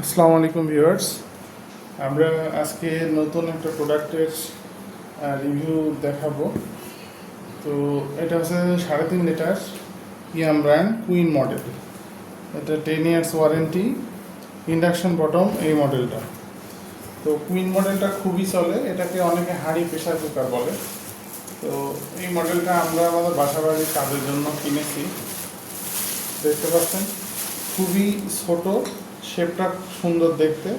আসসালামু আলাইকুম ভিউয়ার্স। আমরা আজকে নতুন একটা প্রোডাক্টের রিভিউ দেখাবো। তো এটা হচ্ছে 3.5 লিটার ইয়াম ব্র্যান্ড কুইন মডেল। এটা 10 ইয়ার্স ওয়ারেন্টি, ইন্ডাকশন বটম এই মডেলটা। তো কুইন মডেলটা খুবই চলে, এটাকে অনেকে হাঁড়ি প্রেশার কুকার বলে। তো এই মডেলটা আমরা আমাদের বাসাবাড়ির কাজের জন্য কিনেছি। দেখতে পাচ্ছেন খুবই ছোট, শেপটা সুন্দর দেখতে।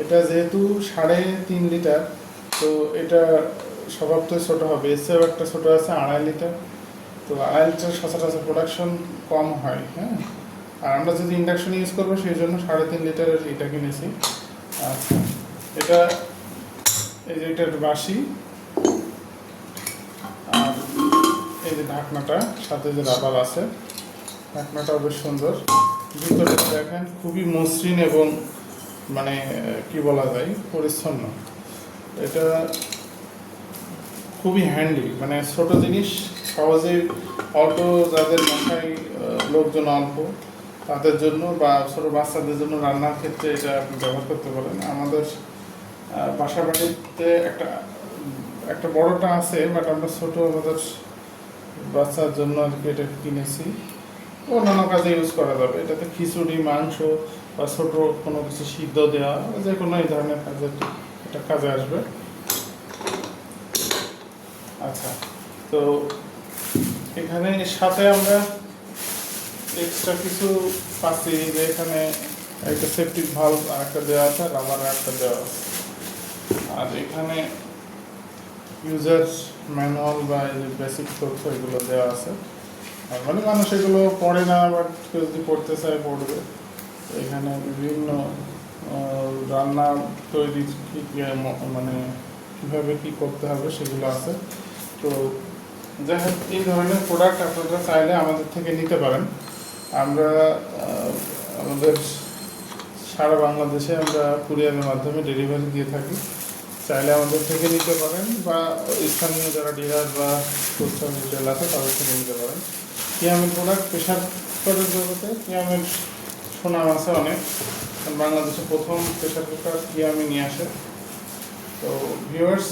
এটা যেহেতু 3.5 লিটার, তো এটা স্বভাবতই ছোটো হবে। এসেও একটা ছোটো আছে 2.5 লিটার। তো 2.5 লিটার সচরাচর প্রোডাকশন কম হয়, হ্যাঁ। আর আমরা যদি ইন্ডাকশন ইউজ করবো সেই জন্য 3.5 লিটারের এটা কিনেছি। আচ্ছা, এটা এই যে এটার বাসি, আর এই যে ঢাকনাটা সাথে যে রাবার আছে, ঢাকনাটাও বেশ সুন্দর। ভিতরে দেখেন খুবই মসৃণ এবং মানে কি বলা যায়, পরিচ্ছন্ন। এটা খুবই হ্যান্ডি, মানে ছোট জিনিস সহজেই অল্প, যাদের বাসায় লোকজন অল্প তাদের জন্য বা ছোটো বাচ্চাদের জন্য রান্নার ক্ষেত্রে এটা আপনি ব্যবহার করতে পারেন। আমাদের বাসা বাড়িতে একটা বড়টা আছে, বাট আমরা ছোটো আমাদের বাচ্চার জন্য আর কি এটা কিনেছি। অন্যান্য কাজে ইউজ করা যাবে। এটাতে খিচুড়ি, মাংস বা ছোটো কোনো কিছু সিদ্ধ দেওয়া, যে কোনো এই ধরনের কাজে এটা কাজে আসবে। আচ্ছা, তো এখানে সাথে আমরা এক্সট্রা কিছু পাচ্ছি, যে এখানে একটা সেফটি ভালভ একটা দেওয়া আছে, রাবার একটা দেওয়া আছে। আর এখানে ইউজার ম্যানুয়াল বা এই যে বেসিক তথ্য এগুলো দেওয়া আছে। আর মানে মানুষ এগুলো পড়ে না, বাট কেউ যদি পড়তে চায় পড়বে। এখানে বিভিন্ন রান্না তৈরি মানে কীভাবে কী করতে হবে সেগুলো আছে। তো যাই হোক, এই ধরনের প্রোডাক্ট আপনারা চাইলে আমাদের থেকে নিতে পারেন। আমরা আমাদের সারা বাংলাদেশে আমরা কুরিয়ারের মাধ্যমে ডেলিভারি দিয়ে থাকি। চাইলে আমাদের থেকে নিতে পারেন, বা স্থানীয় যারা ডিলার বা খুচরা রিটেল আছে তাদের থেকে নিতে পারেন। কিয়ামের প্রোডাক্ট প্রেশার কুকারের জগতে কিয়ামের সুনাম আছে অনেক। বাংলাদেশে প্রথম প্রেশার কুকার কিয়ামে নিয়ে আসে। তো ভিউয়ার্স,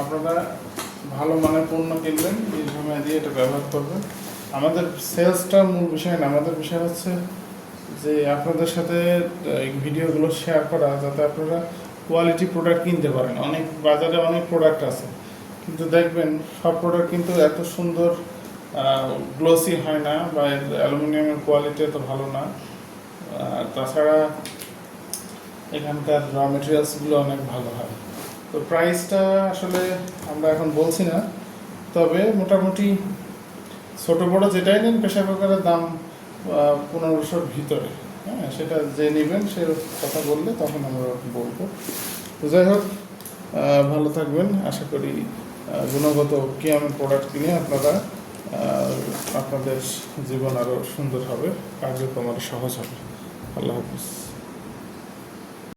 আপনারা ভালো মানের পণ্য কিনবেন, দীর্ঘমেয়াদী এটা ব্যবহার করবেন। আমাদের সেলসটা মূল বিষয় না, আমাদের বিষয় হচ্ছে যে আপনাদের সাথে এই ভিডিওগুলো শেয়ার করা, যাতে আপনারা কোয়ালিটি প্রোডাক্ট কিনতে পারেন। অনেক বাজারে অনেক প্রোডাক্ট আছে, কিন্তু দেখবেন সব প্রোডাক্ট কিন্তু এত সুন্দর গ্লোসি হয় না, বা অ্যালুমিনিয়ামের কোয়ালিটি এত ভালো না। তাছাড়া এখানকার র মেটেরিয়ালসগুলো অনেক ভালো হয়। তো প্রাইসটা আসলে আমরা এখন বলছি না, তবে মোটামুটি ছোটো বড়ো যেটাই নেন প্রেশার কুকারের দাম 1500-র ভিতরে, হ্যাঁ। সেটা যে নেবেন সে কথা বললে তখন আমরা বলবো। তো যাই হোক, ভালো থাকবেন। আশা করি গুণগত কিয়ামের প্রোডাক্ট কিনে আপনারা আপনাদের জীবন আরও সুন্দর হবে, কার্যক্রম আরও সহজ হবে। আল্লাহ হাফিজ।